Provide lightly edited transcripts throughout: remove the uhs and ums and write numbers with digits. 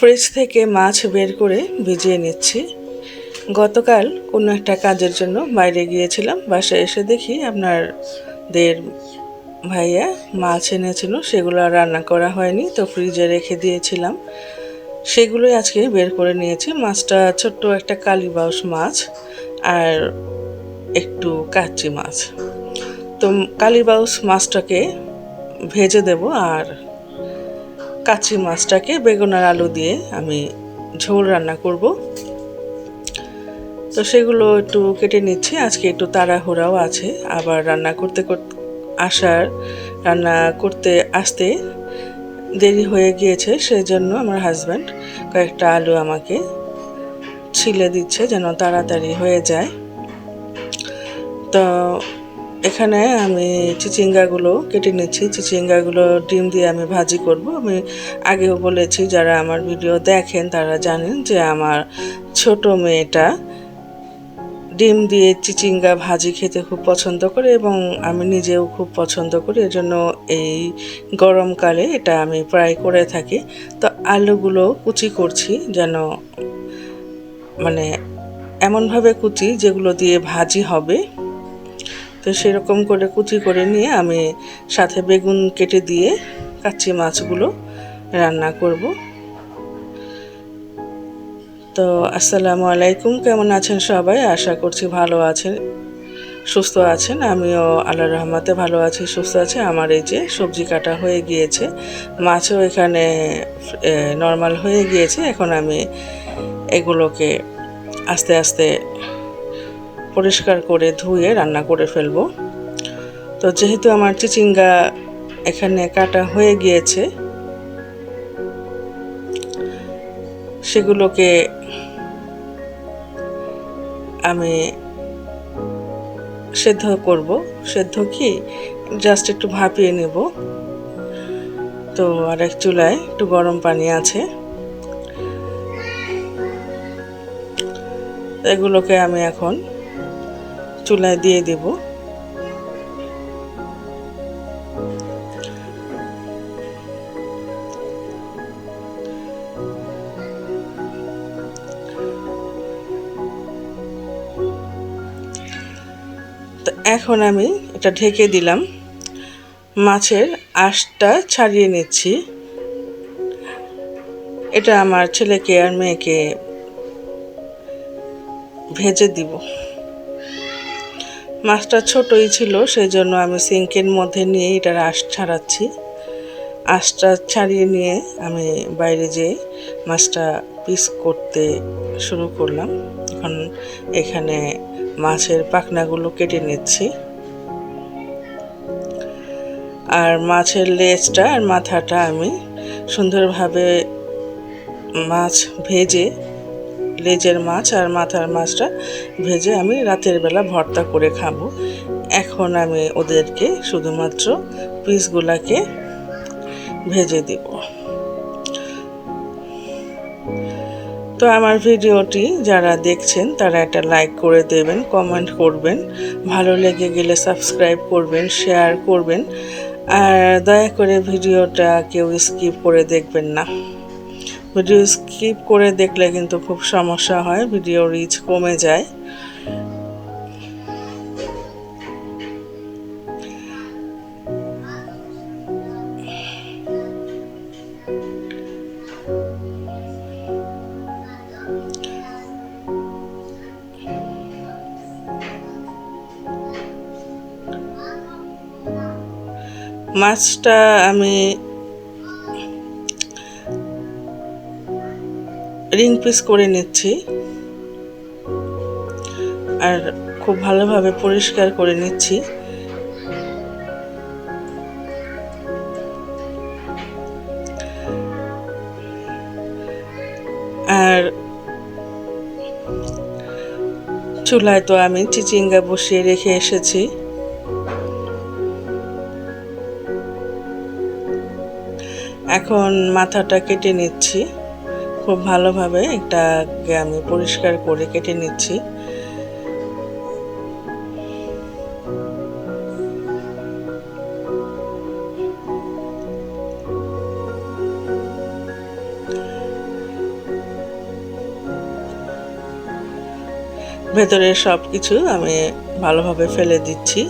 Fridge থেকে মাছ বের করে ভিজিয়ে নিচ্ছি। গতকাল কোনো একটা কাজের জন্য বাইরে গিয়েছিলাম, বাসায় এসে দেখি আপনাদের ভাইয়া মাছ এনেছিল, সেগুলো আর রান্না করা হয়নি, তো ফ্রিজে রেখে দিয়েছিলাম। সেগুলোই আজকে বের করে নিয়েছি। মাছটা ছোট্ট একটা কালীবাউস মাছ আর একটু কাচ্চি মাছ। তো কালীবাউস মাছটাকে ভেজে দেব আর কাচ্চি মাছটাকে বেগুন আর আলু দিয়ে আমি ঝোল রান্না করব। তো সেগুলো একটু কেটে নিচ্ছি। আজকে একটু তাড়াহুড়াও আছে, আবার রান্না করতে আসতে দেরি হয়ে গিয়েছে, সেজন্য আমার হাজব্যান্ড কয়েকটা আলু আমাকে ছিলে দিচ্ছে যেন তাড়াতাড়ি হয়ে যায়। তো এখানে আমি চিচিঙ্গাগুলো কেটে নিচ্ছি। চিচিঙ্গাগুলো ডিম দিয়ে আমি ভাজি করব। আমি আগেও বলেছি, যারা আমার ভিডিও দেখেন তারা জানেন যে আমার ছোট মেয়েটা ডিম দিয়ে চিচিঙ্গা ভাজি খেতে খুব পছন্দ করে এবং আমি নিজেও খুব পছন্দ করি। এজন্য এই গরমকালে এটা আমি প্রায় করে থাকি। তো আলুগুলো কুচি করছি, যেন এমনভাবে কুচি যেগুলো দিয়ে ভাজি হবে। তো সেরকম করে কুচি করে নিয়ে আমি সাথে বেগুন কেটে দিয়ে কাচ্চি মাছগুলো রান্না করব। তো আসসালামু আলাইকুম, কেমন আছেন সবাই? আশা করছি ভালো আছেন, সুস্থ আছেন। আমিও আল্লাহর রহমতে ভালো আছি, সুস্থ আছি। আমার এই যে সবজি কাটা হয়ে গিয়েছে, মাছও এখানে নর্মাল হয়ে গিয়েছে। এখন আমি এগুলোকে আস্তে আস্তে পরিষ্কার করে ধুয়ে রান্না করে ফেলবো। তো যেহেতু আমার চিচিঙ্গা এখানে কাটা হয়ে গিয়েছে, সেগুলোকে আমি সেদ্ধ করব। সেদ্ধ কি, জাস্ট একটু ভাপিয়ে নেব। তো আরেক চুলায় একটু গরম পানি আছে, এগুলোকে আমি এখন চুলায় দিয়ে দেব। তো এখন আমি এটা ঢেকে দিলাম। মাছের আঁশটা ছাড়িয়ে নিচ্ছি। এটা আমার ছেলেকে আর মেয়েকে ভেজে দিব। মাছটা ছোটই ছিল, সেই জন্য আমি সিঙ্কের মধ্যে নিয়ে এটার আঁশ ছাড়াচ্ছি। আঁশটা ছাড়িয়ে নিয়ে আমি বাইরে যেয়ে মাছটা পিস করতে শুরু করলাম। এখন এখানে মাছের পাখনাগুলো কেটে নিচ্ছি, আর মাছের লেজটা আর মাথাটা আমি সুন্দরভাবে মাছ ভেজে, লেজের মাছ আর মাথার মাছটা ভেজে আমি রাতের বেলা ভর্তা করে খাবো। এখন আমি ওদেরকে শুধুমাত্র পিসগুলাকে ভেজে দিব। তো আমার ভিডিওটি যারা দেখছেন তারা একটা লাইক করে দেবেন, কমেন্ট করবেন, ভালো লেগে গেলে সাবস্ক্রাইব করবেন, শেয়ার করবেন, আর দয়া করে ভিডিওটা কেউ স্কিপ করে দেখবেন না। ভিডিও স্কিপ করে দেখলে কিন্তু খুব সমস্যা হয়, ভিডিও রিচ কমে যায়। মাছটা আমি রিং পিস করে নিচ্ছি আর খুব ভালোভাবে পরিষ্কার করে নিচ্ছি। আর চুলায় তো আমি চিচিঙ্গা বসিয়ে রেখে এসেছি। এখন মাথাটা কেটে নিচ্ছি, খুব ভালোভাবে এটাকে আমি পরিষ্কার করে কেটে নিচ্ছি। ভেতরের সব কিছু আমি ভালোভাবে ফেলে দিচ্ছি।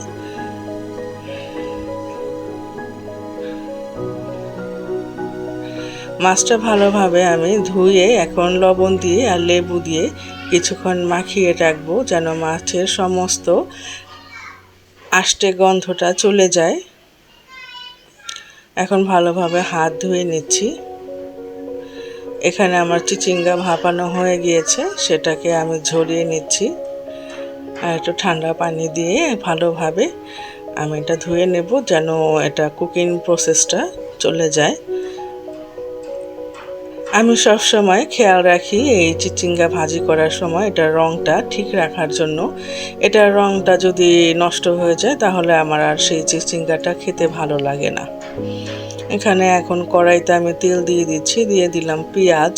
মাছটা ভালোভাবে আমি ধুয়ে এখন লবণ দিয়ে আর লেবু দিয়ে কিছুক্ষণ মাখিয়ে রাখবো, যেন মাছের সমস্ত আষ্টে গন্ধটা চলে যায়। এখন ভালোভাবে হাত ধুয়ে নিচ্ছি। এখানে আমার চিচিঙ্গা ভাপানো হয়ে গিয়েছে, সেটাকে আমি ঝরিয়ে নিচ্ছি আর একটু ঠান্ডা পানি দিয়ে ভালোভাবে আমি এটা ধুয়ে নেব, যেন এটা কুকিং প্রসেসটা চলে যায়। আমি সব সময় খেয়াল রাখি এই চিচিঙ্গা ভাজি করার সময় এটার রঙটা ঠিক রাখার জন্য। এটার রঙটা যদি নষ্ট হয়ে যায় তাহলে আমার আর সেই চিচিঙ্গাটা খেতে ভালো লাগে না। এখানে এখন কড়াইতে আমি তেল দিয়ে দিচ্ছি, দিয়ে দিলাম পেঁয়াজ।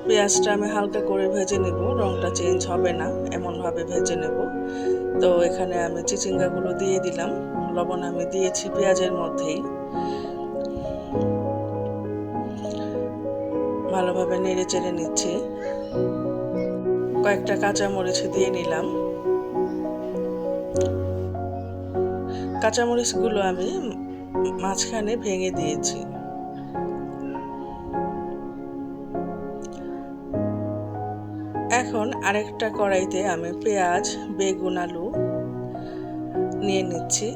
পেঁয়াজটা আমি হালকা করে ভেজে নেব, রঙটা চেঞ্জ হবে না এমনভাবে ভেজে নেব। তো এখানে আমি চিচিঙ্গাগুলো দিয়ে দিলাম, লবণ আমি দিয়েছি পেঁয়াজের মধ্যেই। ভালোভাবে নেড়ে চেড়ে নিচ্ছি। কয়েকটা কাঁচামরিচ দিয়ে নিলাম। কাঁচামরিচগুলো আমি মাঝখানে ভেঙে দিয়েছি। এখন আরেকটা কড়াইতে আমি পেঁয়াজ, বেগুন, আলু নিয়ে নিচ্ছি।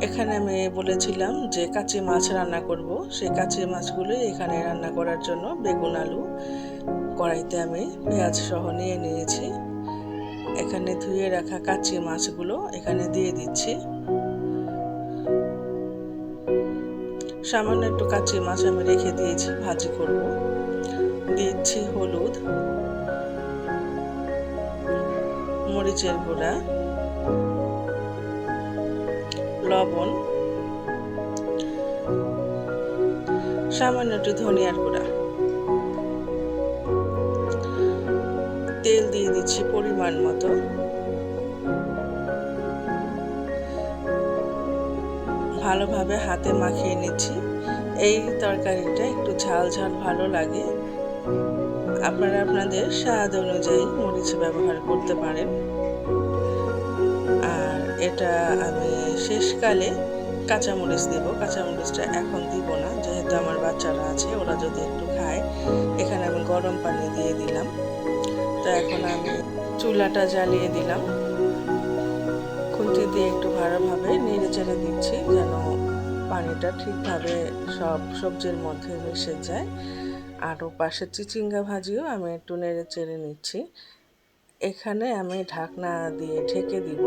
এখানে আমি বলেছিলাম যে কাঁচি মাছ রান্না করব, সেই কাঁচি মাছগুলোই এখানে রান্না করার জন্য বেগুন, আলু কড়াইতে আমি পেঁয়াজ সহ নিয়ে নিয়েছি। এখানে ধুয়ে রাখা কাঁচি মাছগুলো এখানে দিয়ে দিচ্ছি। সামান্য একটু কাঁচি মাছ আমি রেখে দিয়েছি, ভাজি করব। দিচ্ছি হলুদ, মরিচের গুঁড়া, লবণ, সামান্য একটু ধনিয়ার গুঁড়া, তেল দিয়ে দিচ্ছি পরিমাণ মতো। ভালোভাবে হাতে মাখিয়ে নিচ্ছি। এই তরকারিটা একটু ঝাল ঝাল ভালো লাগে, আপনারা আপনাদের স্বাদ অনুযায়ী মরিচ ব্যবহার করতে পারেন। আর এটা আমি শেষকালে কাঁচামরিচ দেব, কাঁচামরিচটা এখন দিব না, যেহেতু আমার বাচ্চারা আছে, ওরা যদি একটু খায়। এখানে আমি গরম পানি দিয়ে দিলাম। তো এখন আমি চুলাটা জ্বালিয়ে দিলাম, খুন্তি দিয়ে একটু ভালোভাবে নেড়ে চেড়ে দিচ্ছি, যেন পানিটা ঠিকভাবে সব সবজির মধ্যে মিশে যায়। আর ও পাশে চিচিঙ্গা ভাজিও আমি একটু নেড়ে চেড়ে নিচ্ছি। এখানে আমি ঢাকনা দিয়ে ঢেকে দিব।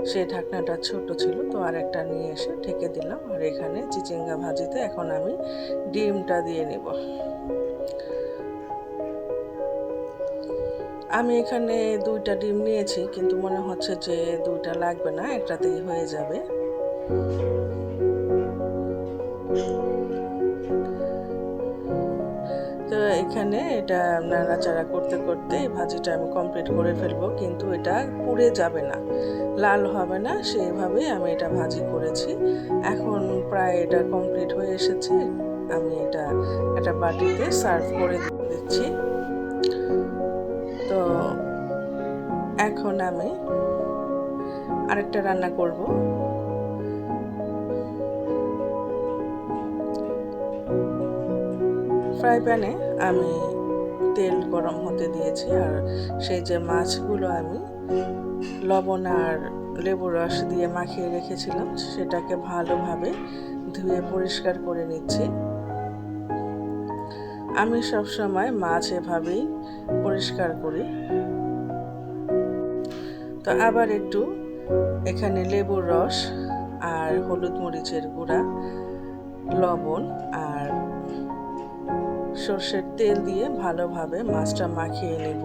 সেই ঢাকনাটা ছোট ছিল, তো আরেকটা নিয়ে এসে ঢেকে দিলাম। আর এখানে চিচিঙ্গা ভাজিতে এখন আমি ডিমটা দিয়ে নেব। আমি এখানে 2টা ডিম নিয়েছি, কিন্তু মনে হচ্ছে যে 2টা লাগবে না, একটাতেই হয়ে যাবে। তো এখানে এটা নাড়াচাড়া করতে করতে এই ভাজিটা আমি কমপ্লিট করে ফেলবো, কিন্তু এটা পুড়ে যাবে না, লাল হবে না, সেইভাবেই আমি এটা ভাজি করেছি। এখন প্রায় এটা কমপ্লিট হয়ে এসেছে, আমি এটা একটা বাটিতে সার্ভ করে দিচ্ছি। তো এখন আমি আরেকটা রান্না করব। ফ্রাই প্যানে আমি তেল গরম হতে দিয়েছি, আর সেই যে মাছগুলো আমি লবণ আর লেবুর রস দিয়ে মাখিয়ে রেখেছিলাম, সেটাকে ভালোভাবে ধুয়ে পরিষ্কার করে নিচ্ছি। আমি সবসময় মাছ এভাবেই পরিষ্কার করি। তো আবার একটু এখানে লেবুর রস আর হলুদ মরিচের গুঁড়া, লবণ আর সর্ষের তেল দিয়ে ভালোভাবে মাছটা মাখিয়ে নেব।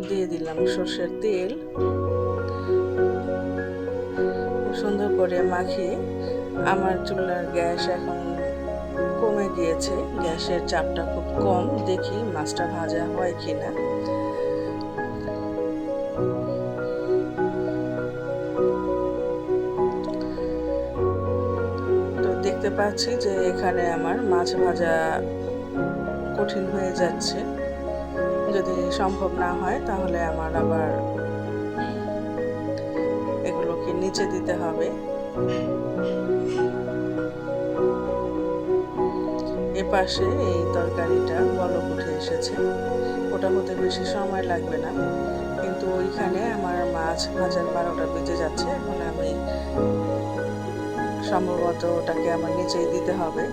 দিয়ে দিলাম সর্ষের তেল, খুব সুন্দর করে মাখিয়ে। আমার চুলার গ্যাস এখন কমে গিয়েছে, গ্যাসের চাপটা খুব কম, দেখি মাছটা ভাজা হয় কিনা। দেখতে পাচ্ছি যে এখানে আমার মাছ ভাজা কঠিন হয়ে যাচ্ছে। যদি সম্ভব না হয় তাহলে আমার আবার এগুলোকে নিচে দিতে হবে। এপাশে এই তরকারিটা বলক উঠে এসেছে, ওটা হতে বেশি সময় লাগবে না, কিন্তু ওইখানে আমার মাছ ভাজার 12টা বেজে যাচ্ছে। এখন আমি সম্ভবত ওটাকে আমার নিচেই দিতে হবে,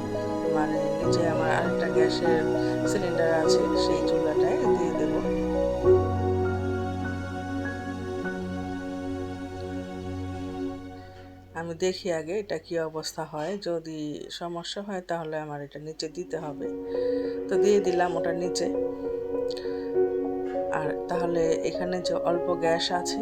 মানে নিচে আমার আরেকটা গ্যাসের সিলিন্ডার আছে, সেই চুলাটায় দিয়ে দেব। আমি দেখি আগে এটা কি অবস্থা হয়, যদি সমস্যা হয় তাহলে আমার এটা নিচে দিতে হবে। তো দিয়ে দিলাম ওটা নিচে। আর তাহলে এখানে যে অল্প গ্যাস আছে,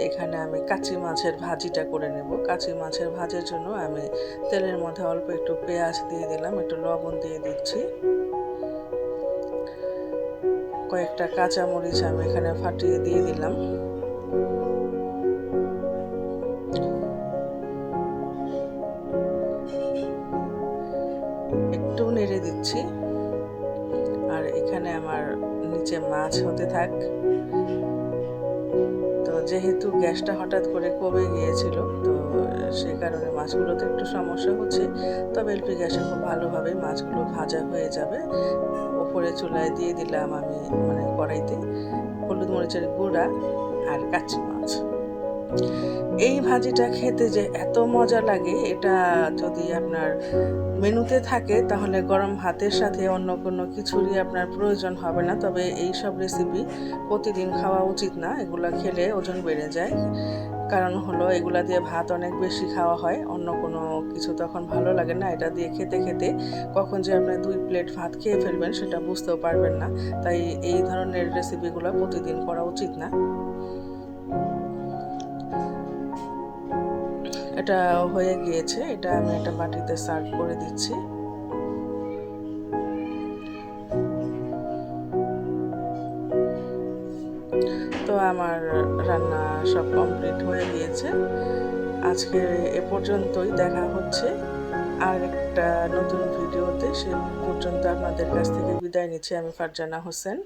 এখানে আমি কাঁচি মাছের ভাজিটা করে নেব। কাঁচি মাছের ভাজির জন্য আমি তেলের মধ্যে অল্প একটু পেঁয়াজ দিয়ে দিলাম, একটু লবণ দিয়ে দিচ্ছি, কয়েকটা কাঁচামরিচ আমি এখানে ফাটিয়ে দিয়ে দিলাম। একটু নেড়ে দিচ্ছি। আর এখানে আমার নিচে মাছ হতে থাক। তো যেহেতু গ্যাসটা হঠাৎ করে কমে গিয়েছিল, তো সেই কারণে মাছগুলোতে একটু সমস্যা হচ্ছে, তবে এলপি গ্যাসে খুব ভালোভাবে মাছগুলো ভাজা হয়ে যাবে। ওপরে চুলায় দিয়ে দিলাম আমি, মানে কড়াইতে, হলুদ মরিচের গুঁড়া আর কাঁচি মাছ। এই ভাজিটা খেতে যে এত মজা লাগে, এটা যদি আপনার মেনুতে থাকে তাহলে গরম ভাতের সাথে অন্য কোনো কিছুরই আপনার প্রয়োজন হবে না। তবে এই সব রেসিপি প্রতিদিন খাওয়া উচিত না, এগুলা খেলে ওজন বেড়ে যায়। কারণ হলো এগুলা দিয়ে ভাত অনেক বেশি খাওয়া হয়, অন্য কোনো কিছু তখন ভালো লাগে না। এটা দিয়ে খেতে খেতে কখন যে আপনি 2 প্লেট ভাত খেয়ে ফেলবেন সেটা বুঝতেও পারবেন না। তাই এই ধরনের রেসিপিগুলো প্রতিদিন করা উচিত না। এটা হয়ে গিয়েছে, এটা আমি একটা বাটিতে সার্ভ করে দিচ্ছি। তো আমার রান্না সব কমপ্লিট হয়ে গিয়েছে। আজকে এ পর্যন্তই, দেখা হচ্ছে আর একটা নতুন ভিডিওতে। সে পর্যন্ত আপনাদের কাছ থেকে বিদায় নিচ্ছি। আমি ফারজানা হোসেন।